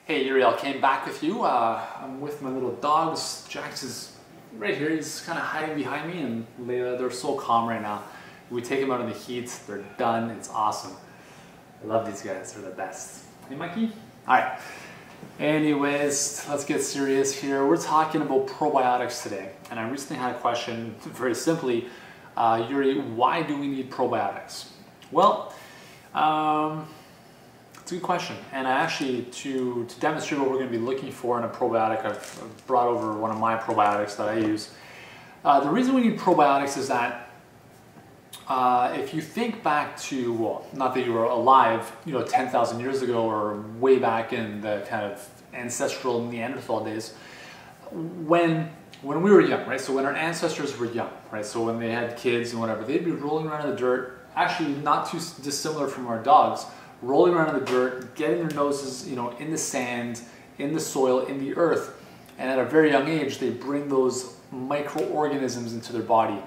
Hey Uriel, came back with you. I'm with my little dogs. Jax is right here. He's kind of hiding behind me, and they're so calm right now. We take them out in the heat. They're done. It's awesome. I love these guys. They're the best. Hey, Mikey? All right. Anyways, let's get serious here. We're talking about probiotics today. And I recently had a question, very simply, Yuri, why do we need probiotics? Well, it's a good question, and I actually, to demonstrate what we're going to be looking for in a probiotic, I've brought over one of my probiotics that I use. The reason we need probiotics is that if you think back to, well, not that you were alive, 10,000 years ago or way back in the kind of ancestral Neanderthal days, when we were young, right? So when our ancestors were young, right? So when they had kids and whatever, they'd be rolling around in the dirt, actually not too dissimilar from our dogs, rolling around in the dirt, getting their noses, in the sand, in the soil, in the earth. And at a very young age, they bring those microorganisms into their body.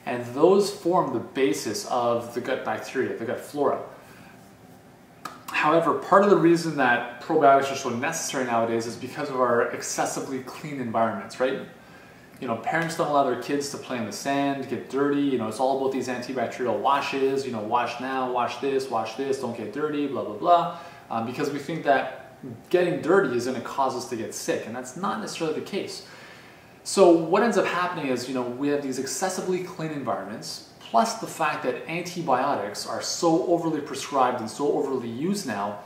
And those form the basis of the gut bacteria, the gut flora. However, part of the reason that probiotics are so necessary nowadays is because of our excessively clean environments, right? Parents don't allow their kids to play in the sand, get dirty. It's all about these antibacterial washes, wash now, wash this, don't get dirty, blah, blah, blah. Because we think that getting dirty is going to cause us to get sick, and that's not necessarily the case. So what ends up happening is, we have these excessively clean environments, plus the fact that antibiotics are so overly prescribed and so overly used now.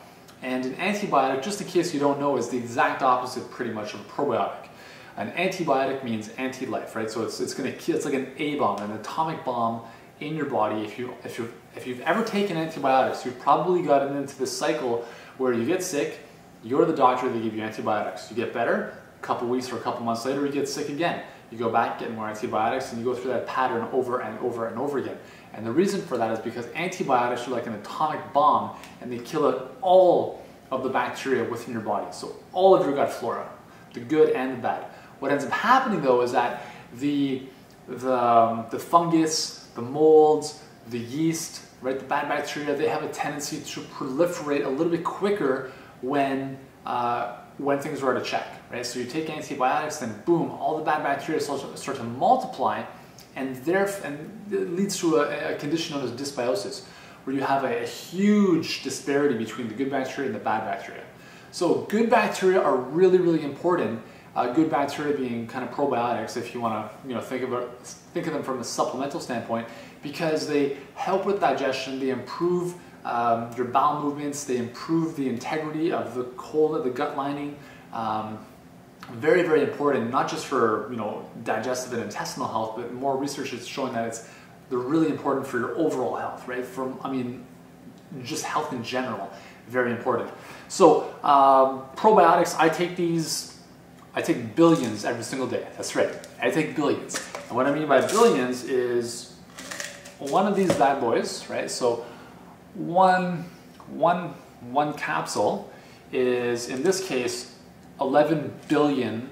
And an antibiotic, just in case you don't know, is the exact opposite pretty much of a probiotic. An antibiotic means anti-life, right? So it's like an A bomb, an atomic bomb in your body. If you've ever taken antibiotics, you've probably gotten into this cycle where you get sick, you go to the doctor, they give you antibiotics. You get better, a couple weeks or a couple months later, you get sick again. You go back, get more antibiotics, and you go through that pattern over and over and over again. And the reason for that is because antibiotics are like an atomic bomb, and they kill out all of the bacteria within your body. So all of your gut flora, the good and the bad. What ends up happening though is that the fungus, the molds, the yeast, right, the bad bacteria, they have a tendency to proliferate a little bit quicker when things are out of check, right? So you take antibiotics, then boom, all the bad bacteria start to multiply, and it leads to a condition known as dysbiosis, where you have a huge disparity between the good bacteria and the bad bacteria. So good bacteria are really, really important. Good bacteria being kind of probiotics, if you want to think of them from a supplemental standpoint, because they help with digestion, they improve your bowel movements, they improve the integrity of the colon, the gut lining. Very, very important, not just for digestive and intestinal health, but more research is showing that they're really important for your overall health, right? Just health in general, very important. So probiotics, I take billions every single day. That's right, I take billions. And what I mean by billions is one of these bad boys, right? So one capsule is, in this case, 11 billion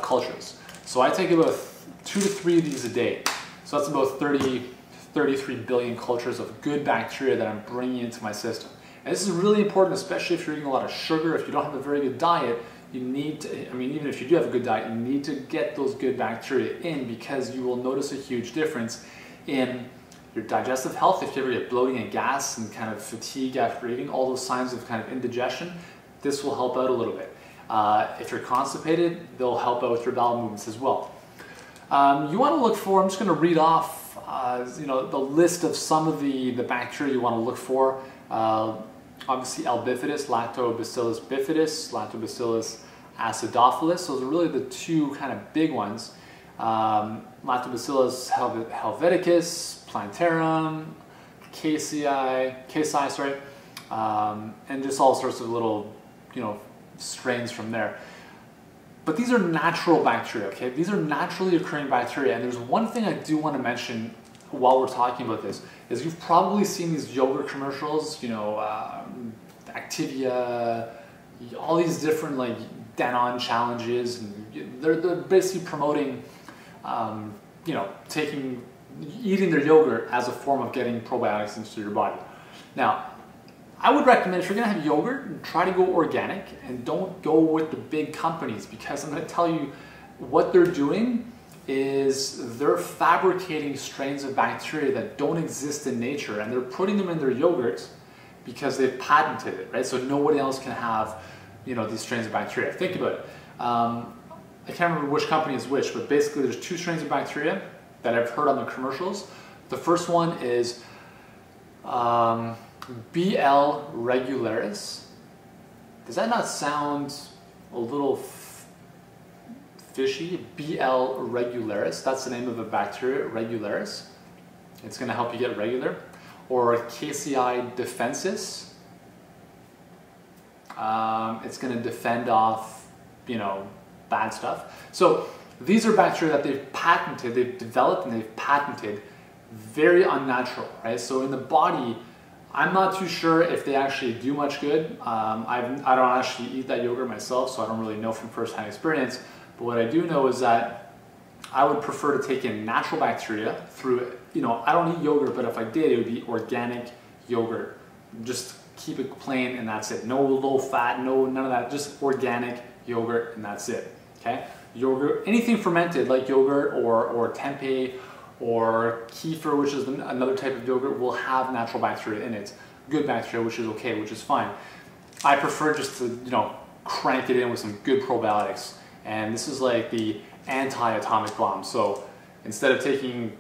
cultures. So I take about 2 to 3 of these a day. So that's about 33 billion cultures of good bacteria that I'm bringing into my system. And this is really important, especially if you're eating a lot of sugar, if you don't have a very good diet. You need to, even if you do have a good diet, you need to get those good bacteria in, because you will notice a huge difference in your digestive health. If you ever get bloating and gas and kind of fatigue after eating, all those signs of kind of indigestion, this will help out a little bit. If you're constipated, they'll help out with your bowel movements as well. You want to look for, I'm just going to read off the list of some of the bacteria you want to look for. Obviously L. bifidus, Lactobacillus bifidus, Lactobacillus acidophilus. Those are really the two kind of big ones. Lactobacillus helveticus, plantarum, casei, and just all sorts of little, strains from there. But these are natural bacteria, okay? These are naturally occurring bacteria. And there's one thing I do want to mention while we're talking about this, is you've probably seen these yogurt commercials, Activia, all these different like Danone challenges, and they're basically promoting, eating their yogurt as a form of getting probiotics into your body. Now, I would recommend, if you're gonna have yogurt, try to go organic and don't go with the big companies, because I'm gonna tell you what they're doing is they're fabricating strains of bacteria that don't exist in nature, and they're putting them in their yogurt because they've patented it, right? So nobody else can have, these strains of bacteria. Think about it. I can't remember which company is which, but basically there's two strains of bacteria that I've heard on the commercials. The first one is BL regularis. Does that not sound a little fishy? BL regularis, that's the name of a bacteria, regularis. It's going to help you get regular. Or KCI defensis. It's going to defend off, bad stuff. So these are bacteria that they've patented, they've developed and they've patented, very unnatural, right? So in the body, I'm not too sure if they actually do much good. I don't actually eat that yogurt myself, so I don't really know from first-hand experience. But what I do know is that I would prefer to take in natural bacteria through, I don't eat yogurt, but if I did, it would be organic yogurt. Just keep it plain and that's it. No low fat, none of that, just organic yogurt and that's it, okay? Yogurt, anything fermented like yogurt or tempeh or kefir, which is another type of yogurt, will have natural bacteria in it. Good bacteria, which is okay, which is fine. I prefer just to, crank it in with some good probiotics. And this is like the anti-atomic bomb. So instead of taking,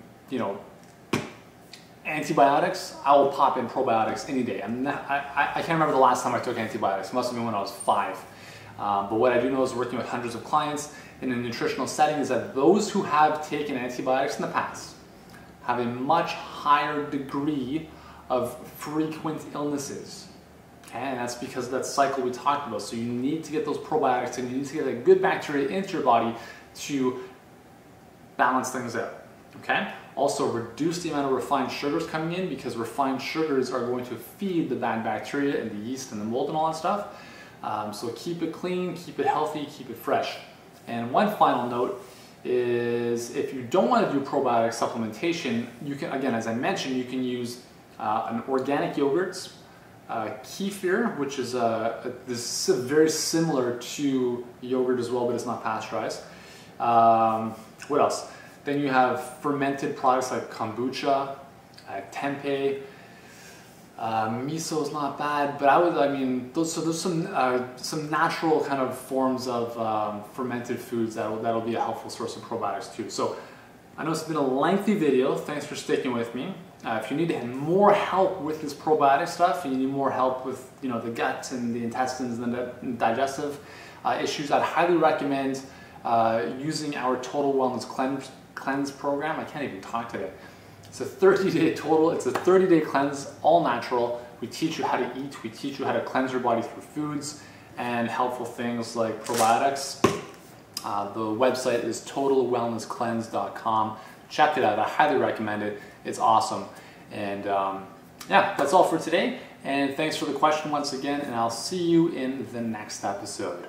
antibiotics, I will pop in probiotics any day. I can't remember the last time I took antibiotics. It must have been when I was 5. But what I do know is working with hundreds of clients in a nutritional setting is that those who have taken antibiotics in the past have a much higher degree of frequent illnesses. Okay, and that's because of that cycle we talked about. So you need to get those probiotics and you need to get a good bacteria into your body to balance things out. Okay? Also reduce the amount of refined sugars coming in, because refined sugars are going to feed the bad bacteria and the yeast and the mold and all that stuff. So keep it clean, keep it healthy, keep it fresh. And one final note is, if you don't want to do probiotic supplementation, you can, again, as I mentioned, you can use an organic yogurt, kefir, which is this is very similar to yogurt as well, but it's not pasteurized. What else? Then you have fermented products like kombucha, tempeh. Miso is not bad, but there's some natural kind of forms of fermented foods that'll be a helpful source of probiotics too. So I know it's been a lengthy video. Thanks for sticking with me. If you need more help with this probiotic stuff, you need more help with the gut and the intestines and the digestive issues, I'd highly recommend using our Total Wellness Cleanse program. I can't even talk today. It's a 30-day total. It's a 30-day cleanse, all natural. We teach you how to eat. We teach you how to cleanse your body through foods and helpful things like probiotics. The website is totalwellnesscleanse.com. Check it out. I highly recommend it. It's awesome. And yeah, that's all for today. And thanks for the question once again. And I'll see you in the next episode.